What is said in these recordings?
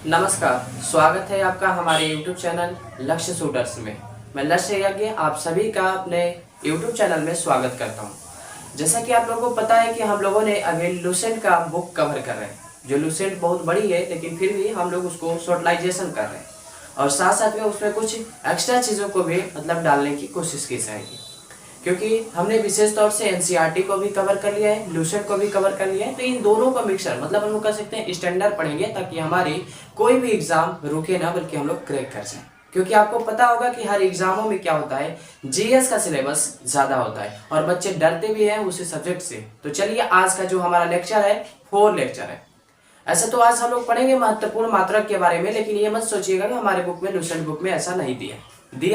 नमस्कार, स्वागत है आपका हमारे YouTube चैनल लक्ष्य शूटर्स में। मैं लक्ष्य यज्ञ आप सभी का अपने YouTube चैनल में स्वागत करता हूं। जैसा कि आप लोगों को पता है कि हम लोगों ने अभी लुसेंट का बुक कवर कर रहे हैं, जो लुसेंट बहुत बड़ी है लेकिन फिर भी हम लोग उसको शॉर्टलाइजेशन कर रहे हैं और साथ साथ में उसमें कुछ एक्स्ट्रा चीज़ों को भी डालने की कोशिश की जाएगी, क्योंकि हमने विशेष तौर से एनसीईआरटी को भी कवर कर लिया है, लुसेंट को भी कवर कर लिया है। तो इन दोनों का मिक्सर हम लोग कह सकते हैं स्टैंडर्ड पढ़ेंगे, ताकि हमारी कोई भी एग्जाम रुके ना, बल्कि हम लोग क्रैक कर जाएं। क्योंकि आपको पता होगा कि हर एग्जामों में क्या होता है, जीएस का सिलेबस ज़्यादा होता है और बच्चे डरते भी हैं उसी सब्जेक्ट से। तो चलिए, आज का जो हमारा लेक्चर है 4 लेक्चर है। ऐसे तो आज हम लोग पढ़ेंगे महत्वपूर्ण मात्रक के बारे में, लेकिन ये मत सोचिएगा कि हमारे बुक में, लुसेंट बुक में ऐसा नहीं दिया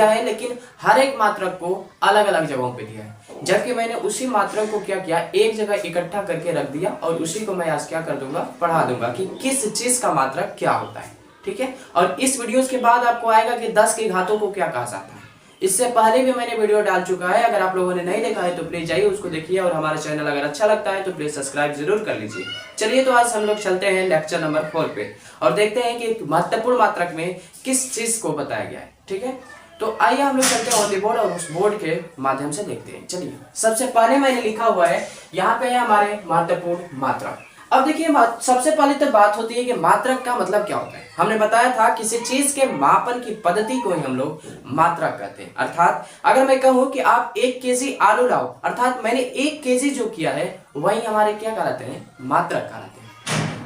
है, लेकिन हर एक मात्रक को अलग अलग जगहों पे दिया है। जबकि मैंने उसी मात्रक को क्या किया, एक जगह इकट्ठा करके रख दिया और उसी को मैं आज क्या कर दूंगा, पढ़ा दूंगा कि किस चीज का मात्रक क्या होता है। ठीक है, और इस वीडियो के बाद आपको आएगा कि 10 की घातों को क्या कहा जाता है। इससे पहले भी मैंने वीडियो डाल चुका है, अगर आप लोगों ने नहीं देखा है तो प्लीज जाइए उसको देखिए, और हमारा चैनल अगर अच्छा लगता है तो प्लीज सब्सक्राइब जरूर कर लीजिए। चलिए, तो आज हम लोग चलते हैं लेक्चर नंबर 4 पे और देखते हैं कि महत्वपूर्ण मात्रक में किस चीज को बताया गया है। ठीक है, तो आइए हम लोग चलते हैं ऑन द बोर्ड और उस बोर्ड के माध्यम से देखते हैं। चलिए, सबसे पहले मैंने लिखा हुआ है, यहाँ पे है हमारे महत्वपूर्ण मात्रक। अब देखिए, सबसे पहले तो बात होती है कि मात्रक का मतलब क्या होता है। हमने बताया था किसी चीज के मापन की पद्धति को ही हम लोग मात्रक कहते हैं। अर्थात अगर मैं कहूं कि आप 1 केजी आलू लाओ, अर्थात मैंने 1 केजी जो किया है वही हमारे क्या कहलाते हैं, मात्रक कहलाते हैं।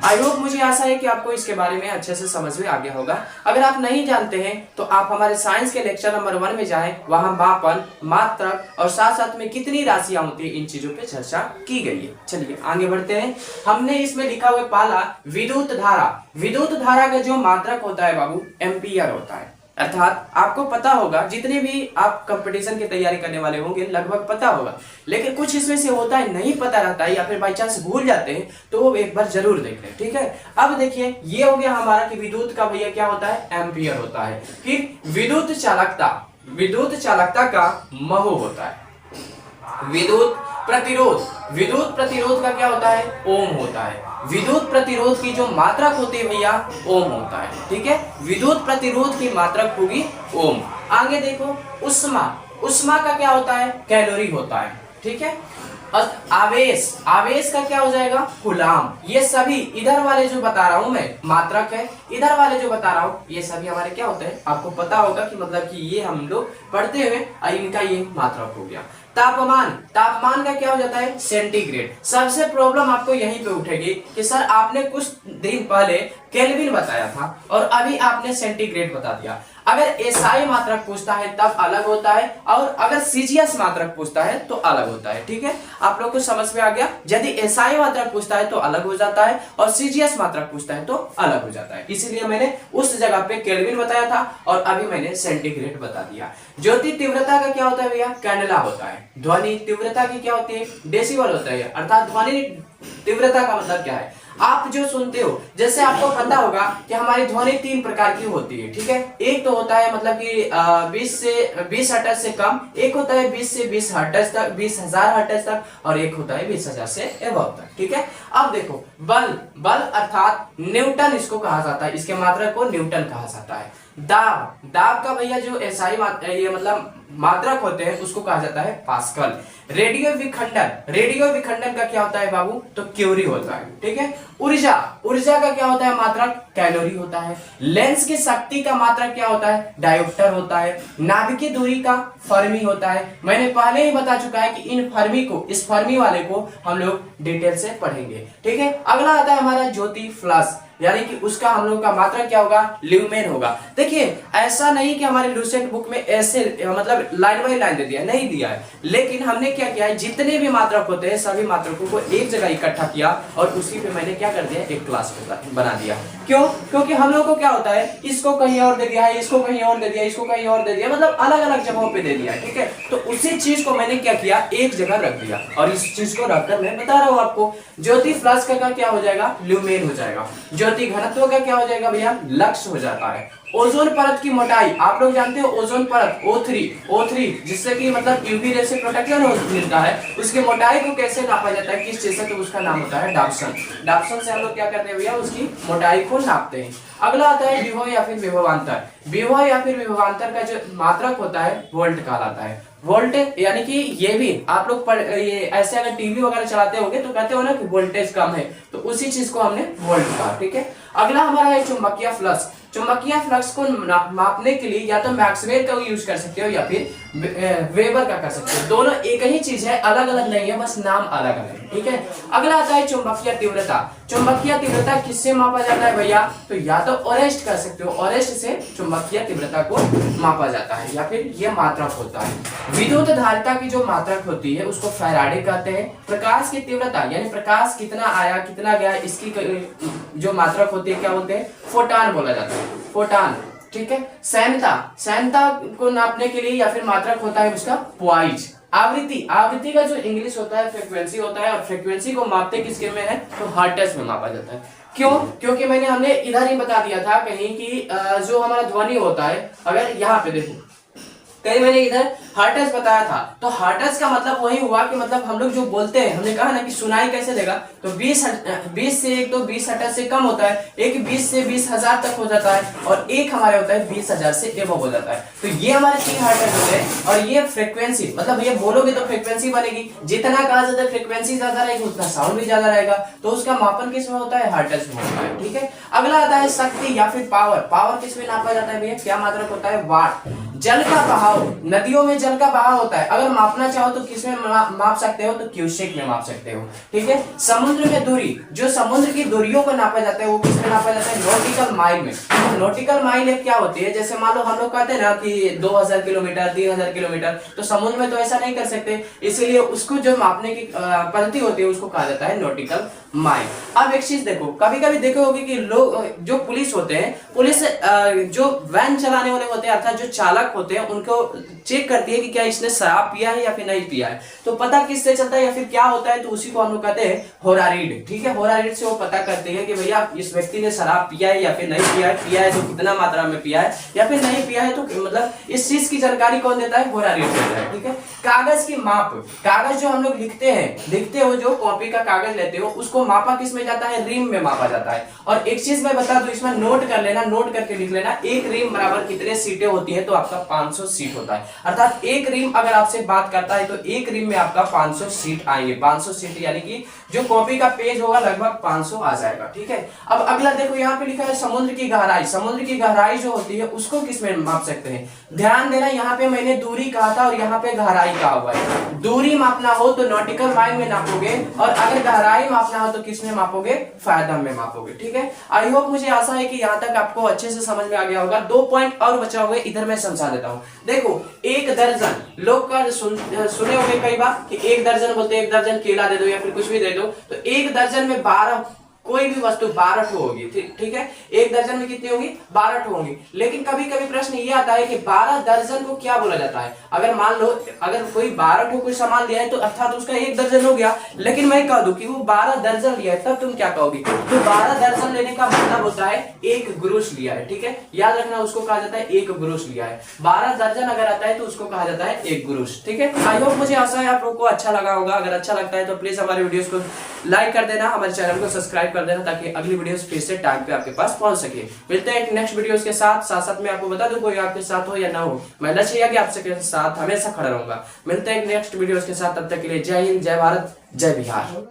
आई होप, मुझे आशा है कि आपको इसके बारे में अच्छे से समझ में आ गया होगा। अगर आप नहीं जानते हैं तो आप हमारे साइंस के लेक्चर नंबर 1 में जाएं, वहां मापन, मात्रक और साथ साथ में कितनी राशियां होती है, इन चीजों पे चर्चा की गई है। चलिए आगे बढ़ते हैं। हमने इसमें लिखा हुआ पहला विद्युत धारा। विद्युत धारा का जो मात्रक होता है बाबू, एम्पियर होता है। अर्थात आपको पता होगा, जितने भी आप कंपटीशन की तैयारी करने वाले होंगे लगभग पता होगा, लेकिन कुछ इसमें से होता है नहीं पता रहता है या फिर बाई चांस भूल जाते हैं, तो वो एक बार जरूर देख लें। ठीक है, अब देखिए, ये हो गया हमारा कि विद्युत का भैया क्या होता है, एम्पियर होता है। फिर विद्युत चालकता, विद्युत चालकता का महो होता है। विद्युत प्रतिरोध, विद्युत प्रतिरोध का क्या होता है, ओम होता है। विद्युत प्रतिरोध की जो मात्रक होती है भैया, ओम होता है। ठीक है, विद्युत प्रतिरोध की मात्रक होगी ओम। आगे देखो, उष्मा, उष्मा का क्या होता है, कैलोरी होता है। ठीक है, आवेश, आवेश का क्या हो जाएगा, कूलाम। ये सभी इधर वाले जो बता रहा हूं मैं मात्रक है, इधर वाले जो बता रहा हूं ये सभी हमारे क्या होते हैं, आपको पता होगा कि कि ये हम लोग पढ़ते हुए इनका ये मात्रक हो गया। तापमान, तापमान का क्या हो जाता है, सेंटीग्रेड। सबसे प्रॉब्लम आपको यहीं पे उठेगी कि सर आपने कुछ दिन पहले केल्विन बताया था और अभी आपने सेंटीग्रेड बता दिया। अगर एसआई मात्रक पूछता है तब अलग होता है, और अगर सीजीएस मात्रक पूछता है तो अलग होता है। ठीक है, आप लोग को समझ में आ गया। यदि एसआई मात्रक पूछता है तो अलग हो जाता है और सीजीएस मात्रक पूछता है तो अलग हो जाता है। इसीलिए मैंने उस जगह पे केल्विन बताया था और अभी मैंने सेंटीग्रेड बता दिया। ज्योति तीव्रता का क्या होता है भैया, कैंडेला होता है। ध्वनि तीव्रता की क्या होती है, डेसिबल होता है। अर्थात ध्वनि तीव्रता का मतलब क्या है, आप जो सुनते हो, जैसे आपको पता होगा कि हमारी ध्वनि 3 प्रकार की होती है। ठीक है, एक तो होता है कि 20 हर्ट्ज से कम, एक होता है 20 से 20 हर्ट्ज तक, 20,000 हर्ट्ज तक, और एक होता है 20,000 से एबव तक। ठीक है, अब देखो, बल, बल अर्थात न्यूटन इसको कहा जाता है, इसके मात्रक को न्यूटन कहा जाता है। दाब, दाब का भैया जो एसआई ये मात्रक होते हैं उसको कहा जाता है पास्कल। रेडियो विखंडन, रेडियो विखंडन का क्या होता है बाबू, तो क्यूरी होता है। ठीक है, ऊर्जा, ऊर्जा का क्या होता है मात्रक, कैलोरी होता है। लेंस की शक्ति का मात्रक क्या होता है, डायोप्टर होता है। नाभिकीय दूरी का फर्मी होता है। मैंने पहले ही बता चुका है कि इन फर्मी को, इस फर्मी वाले को हम लोग डिटेल से पढ़ेंगे। ठीक है, अगला आता है हमारा ज्योति फ्लक्स, यानी कि उसका हम लोग का मात्रक क्या होगा, ल्यूमेन होगा। देखिए, ऐसा नहीं कि हमारे लुसेंट बुक में ऐसे लाइन बाय लाइन दे दिया, नहीं दिया है, लेकिन हमने क्या किया है, जितने भी मात्रक होते हैं सभी मात्रकों को एक जगह इकट्ठा किया और उसी पे मैंने क्या कर दिया, एक क्लास बना दिया। क्यों, क्योंकि हम लोग को क्या होता है, इसको कहीं और दे दिया है, इसको कहीं और दे दिया, इसको कहीं और दे दिया, अलग अलग जगहों पे दे दिया। ठीक है, तो उसी चीज को मैंने क्या किया, एक जगह रख दिया और इस चीज को रखकर मैं बता रहा हूँ आपको। ज्योति फ्लक्स का क्या हो जाएगा, ल्यूमेन हो जाएगा। ज्योति घनत्व का क्या हो जाएगा भैया, लक्स हो जाता है। ओजोन परत की मोटाई, आप लोग जानते हो ओजोन परत O3 जिससे कि मतलब यूवी रे से प्रोटेक्शन मिलता है, उसकी मोटाई को कैसे नापा जाता है, किस चीज से, तो उसका नाम होता है डाप्सन। डाप्सन से हम लोग क्या करते हैं भैया, उसकी मोटाई को नापते हैं। अगला आता है विभव या फिर विभवांतर। विभव या फिर विभवांतर का जो मात्रक होता है वोल्ट कहलाता है। वोल्ट यानी कि ये भी आप लोग ये ऐसे अगर टीवी वगैरह चलाते होंगे तो कहते हो ना कि वोल्टेज कम है, तो उसी चीज को हमने वोल्ट कहा, ठीक है। अगला हमारा है चुंबकीय फ्लक्स। चुंबकीय फ्लक्स को मापने के लिए या तो मैक्सवेल का यूज कर सकते हो या फिर वेबर का कर सकते हो। दोनों एक ही चीज है, अलग अलग नहीं है, बस नाम अलग अलग है, ठीक है। अगला आता है चुंबकीय तीव्रता। चुंबकीय तीव्रता किससे मापा जाता है भैया, तो या तो ओरेस्ट कर सकते हो, ओरेस्ट से चुंबकीय तीव्रता को मापा जाता है, या फिर ये मात्रक होता है। विद्युत धारिता की जो मात्रक होती है उसको फैराडे कहते हैं। प्रकाश की तीव्रता यानी प्रकाश कितना आया कितना गया, इसकी जो मात्रक होती है क्या बोलते हैं, फोटान बोला जाता है, फोटान, ठीक है। सैनता को नापने के लिए या फिर मात्रक होता है उसका पॉइज। आवृत्ति का जो इंग्लिश होता है फ्रीक्वेंसी होता है, और फ्रीक्वेंसी को मापते किसके में है, तो हर्ट्ज में मापा जाता है। क्यों, क्योंकि हमने इधर ही बता दिया था कहीं कि जो हमारा ध्वनि होता है, अगर यहाँ पे देखो कहीं मैंने इधर हर्ट्ज बताया था, तो हर्ट्ज का मतलब वही हुआ कि मतलब हम लोग जो बोलते हैं, हमने कहा ना कि सुनाई कैसे देगा, तो 20 से एक तो 20 हर्ट्ज से कम होता है, एक 20 से 20,000 तक हो जाता है, और एक हमारे होता है 20,000 से एबव हो जाता है। तो ये हमारे 3 हर्ट्ज होते हैं, और ये फ्रीक्वेंसी मतलब ये बोलोगे तो फ्रीक्वेंसी बनेगी, जितना कहा जाता है फ्रीक्वेंसी ज्यादा रहेगी उतना साउंड भी ज्यादा रहेगा, तो उसका मापन किस में होता है, हर्ट्ज में होता है, ठीक है। अगला आता है शक्ति या फिर पावर किस में नापा जाता है भैया, क्या मात्रक होता है, वाट। जल का बहाव, नदियों में जल का बहाव होता है, अगर मापना चाहो तो किसमें माप सकते हो, तो क्यूसेक में माप सकते हो, ठीक है। समुद्र में दूरी, जो समुद्र की दूरियों को नापा जाता है वो किसमें नापा जाता है, नॉटिकल माइल में। नॉटिकल माइल क्या होती है, जैसे मान लो हम लोग कहते हैं ना कि 2000 किलोमीटर 3000 किलोमीटर, तो समुद्र में तो ऐसा नहीं कर सकते, इसीलिए उसको जो मापने की पद्धति होती है उसको कहा जाता है नॉटिकल माइल। अब एक चीज देखो, कभी कभी देखे होगे कि लोग जो पुलिस होते हैं, पुलिस जो वैन चलाने वाले होते हैं अर्थात जो चालक होते हैं, उनको चेक करती है कि क्या इसने शराब पिया है या फिर नहीं पिया है, तो पता किससे चलता है या फिर क्या होता है, तो उसी को हम लोग कहते हैं होरारीड, ठीक है। होरारीड से वो पता करते हैं कि भैया इस व्यक्ति ने शराब पिया है या फिर नहीं पिया है तो कितना मात्रा में पिया है, या फिर नहीं पिया है तो मतलब इस चीज की जानकारी कौन देता है, होरारीड देता है, ठीक है। कागज की माप, कागज जो हम लोग लिखते हो जो कॉपी का कागज लेते हो, उसको मापा किस में जाता है, रीम में मापा जाता है। और एक चीज मैं बता दूं, इसमें नोट कर लेना, नोट करके लिख लेना, एक रीम बराबर कितने सीटें होती है, तो आपका 500 सीट होता है, अर्थात एक रीम अगर आपसे बात करता है तो एक रीम में आपका 500 सीट आएंगे, 500 सीट यानी कि जो कॉपी का पेज होगा लगभग 500 आ जाएगा, ठीक है। अब अगला देखो यहाँ पे लिखा है समुद्र की गहराई। समुद्र की गहराई जो होती है उसको किस में माप सकते हैं, ध्यान देना, यहाँ पे मैंने दूरी कहा था और यहाँ पे गहराई कहा हुआ है। दूरी मापना हो तो नॉटिकल माइल में नापोगे, और अगर गहराई मापना हो तो किस में मापोगे, फायदा में मापोगे, ठीक है। आई होप, मुझे आशा है कि यहाँ तक आपको अच्छे से समझ में आ गया होगा। 2 पॉइंट और बचा हुए, इधर मैं समझा देता हूँ। देखो, 1 दर्जन लोग का सुने होंगे कई बार कि 1 दर्जन बोलते हैं, 1 दर्जन केला दे दो या फिर कुछ भी दे दो, तो 1 दर्जन में 12 कोई भी वस्तु 12 होगी, ठीक है। 1 दर्जन में कितनी होगी, 12 होंगी। लेकिन कभी कभी प्रश्न ये आता है कि 12 दर्जन को क्या बोला जाता है। अगर मान लो अगर कोई 12 कोई सामान लिया है तो अर्थात उसका 1 दर्जन हो गया, लेकिन मैं कह दूं कि वो 12 दर्जन लिया है, तब तुम क्या कहोगे, तो 12 दर्जन लेने का मतलब होता है 1 गुरुश लिया है, ठीक है। याद रखना, उसको कहा जाता है 1 गुरुश लिया है। 12 दर्जन अगर आता है तो उसको कहा जाता है 1 गुरुश, ठीक है। आई होप, मुझे आशा है आप लोगों को अच्छा लगा होगा। अगर अच्छा लगता है तो प्लीज हमारे वीडियोस को लाइक कर देना, हमारे चैनल को सब्सक्राइब कर देना, ताकि अगली वीडियोस फिर से टाइम पे आपके पास पहुंच सके। मिलते हैं एक नेक्स्ट वीडियोस के साथ में आपको बता दूं, कोई आपके साथ हो या ना हो, मैं लक्ष्य है कि आपके साथ हमेशा खड़ा रहूंगा। मिलते हैं एक नेक्स्ट वीडियोस के साथ, तब तक के लिए जय हिंद, जय भारत, जय बिहार।